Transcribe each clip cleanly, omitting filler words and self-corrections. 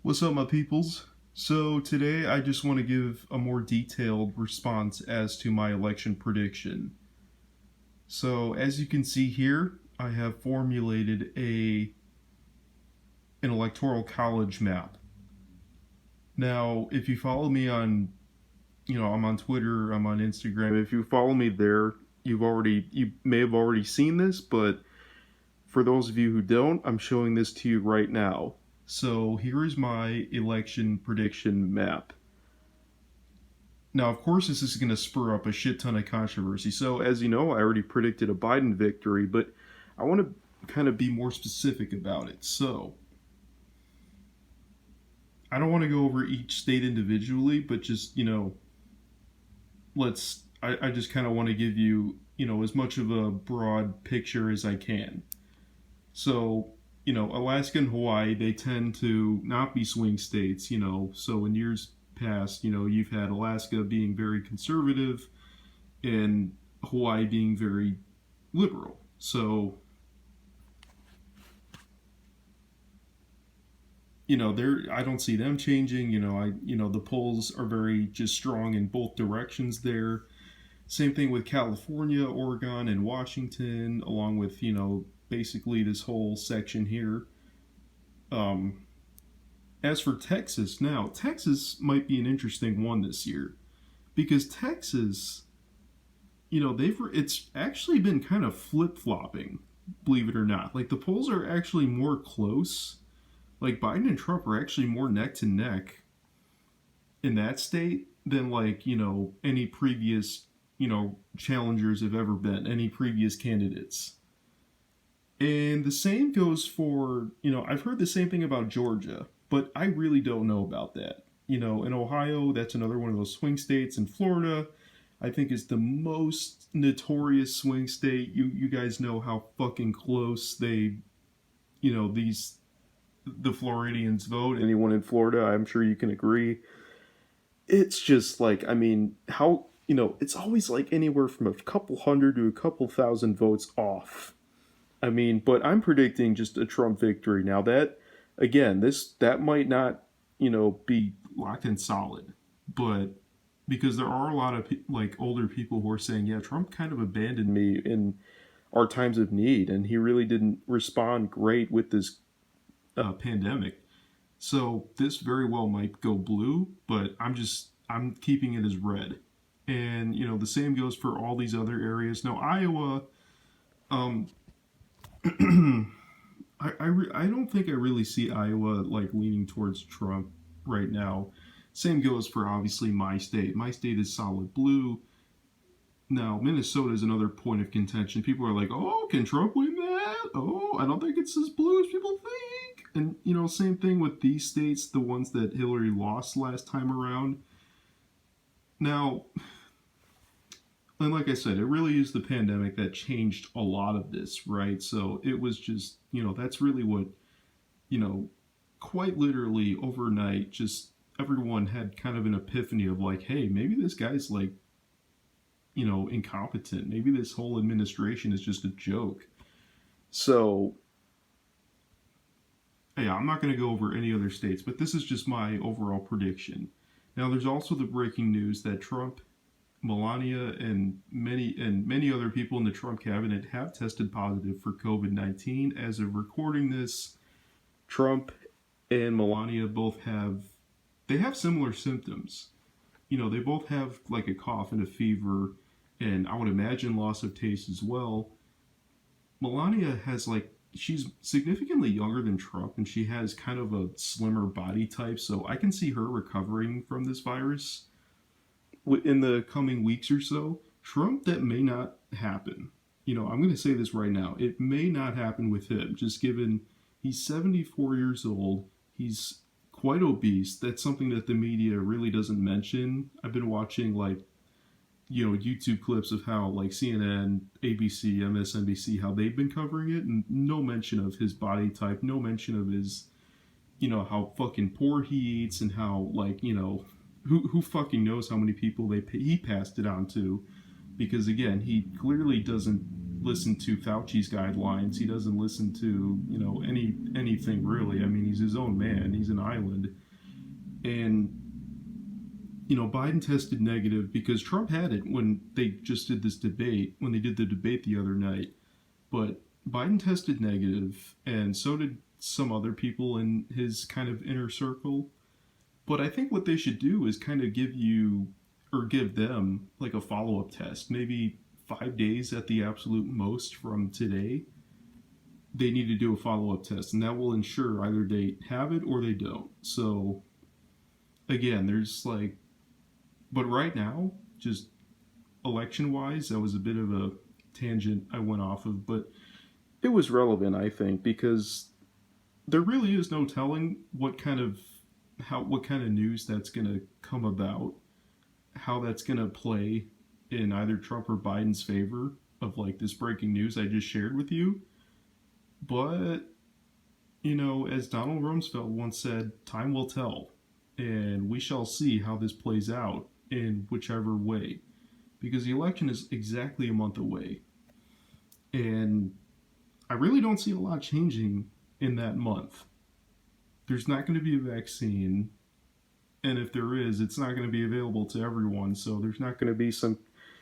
What's up, my peoples? So, today I just want to give a more detailed response as to my election prediction. So, as you can see here, I have formulated an electoral college map. Now, if you follow me on, I'm on Twitter, I'm on Instagram. If you follow me there, you may have already seen this, but for those of you who don't, I'm showing this to you right now. So here is my election prediction map. Now, of course, this is going to spur up a shit ton of controversy. So, as you know, I already predicted a Biden victory, but I want to kind of be more specific about it. So, I don't want to go over each state individually, but just, I just kind of want to give you, as much of a broad picture as I can. So, Alaska and Hawaii, they tend to not be swing states, so in years past, you've had Alaska being very conservative and Hawaii being very liberal. So, I don't see them changing. The polls are very just strong in both directions there. Same thing with California, Oregon, and Washington, along with, basically this whole section here. Um, as for Texas, now, Texas might be an interesting one this year because Texas, it's actually been kind of flip flopping, believe it or not. Like the polls are actually more close. Like Biden and Trump are actually more neck to neck in that state than any previous challengers have ever been, any previous candidates. And the same goes for, I've heard the same thing about Georgia, but I really don't know about that. In Ohio, that's another one of those swing states. In Florida, I think is the most notorious swing state. You guys know how fucking close the Floridians vote. Anyone in Florida, I'm sure you can agree. It's just how it's always like anywhere from a couple hundred to a couple thousand votes off. But I'm predicting just a Trump victory. Now that again, that might not, be locked in solid, but because there are a lot of older people who are saying, yeah, Trump kind of abandoned me in our times of need, and he really didn't respond great with this pandemic. So this very well might go blue, but I'm keeping it as red. And the same goes for all these other areas. Now Iowa, um, I don't think I really see Iowa leaning towards Trump right now. Same goes for obviously my state. My state is solid blue. Now Minnesota is another point of contention. People are like, "Oh, can Trump win that?" Oh, I don't think it's as blue as people think. And same thing with these states, the ones that Hillary lost last time around. Now, and like I said, it really is the pandemic that changed a lot of this, right? So it was just, that's really what, you know, quite literally overnight, just everyone had kind of an epiphany of hey, maybe this guy's incompetent. Maybe this whole administration is just a joke. So, yeah, I'm not going to go over any other states, but this is just my overall prediction. Now, there's also the breaking news that Trump, Melania, and many other people in the Trump cabinet have tested positive for COVID-19. As of recording this, Trump and Melania both have similar symptoms. They both have a cough and a fever, and I would imagine loss of taste as well. Melania has she's significantly younger than Trump, and she has kind of a slimmer body type, so I can see her recovering from this virus in the coming weeks or so. Trump, that may not happen. I'm going to say this right now. It may not happen with him, just given he's 74 years old. He's quite obese. That's something that the media really doesn't mention. I've been watching YouTube clips of how CNN, ABC, MSNBC, how they've been covering it, and no mention of his body type, no mention of his, how fucking poor he eats, and how who fucking knows how many people he passed it on to. because again, he clearly doesn't listen to Fauci's guidelines. He doesn't listen to anything really. I mean, he's his own man. He's an island, and Biden tested negative because Trump had it when they just did this debate, when they did the debate the other night. But Biden tested negative, and so did some other people in his kind of inner circle. But I think what they should do is kind of give them like a follow up test, maybe 5 days at the absolute most from today. They need to do a follow up test, and that will ensure either they have it or they don't. So, again, but right now, just election wise, that was a bit of a tangent I went off of, but it was relevant, I think, because there really is no telling what kind of news that's going to come about, how that's going to play in either Trump or Biden's favor of like this breaking news I just shared with you. But as Donald Rumsfeld once said, time will tell, and we shall see how this plays out in whichever way, because the election is exactly a month away, and I really don't see a lot changing in that month. There's not going to be a vaccine, and if there is, it's not going to be available to everyone, so there's not going to be some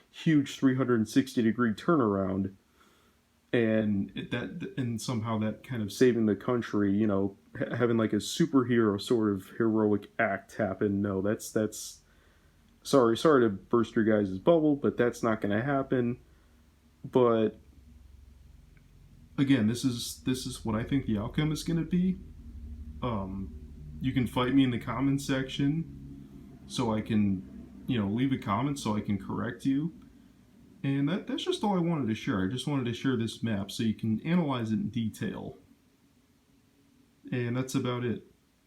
huge 360-degree turnaround, and somehow that kind of saving the country, having like a superhero sort of heroic act happen. No, that's sorry to burst your guys' bubble, but that's not going to happen. But again, this is what I think the outcome is going to be. You can fight me in the comments section, so I can, leave a comment so I can correct you. And that's just all I wanted to share. I just wanted to share this map so you can analyze it in detail. And that's about it.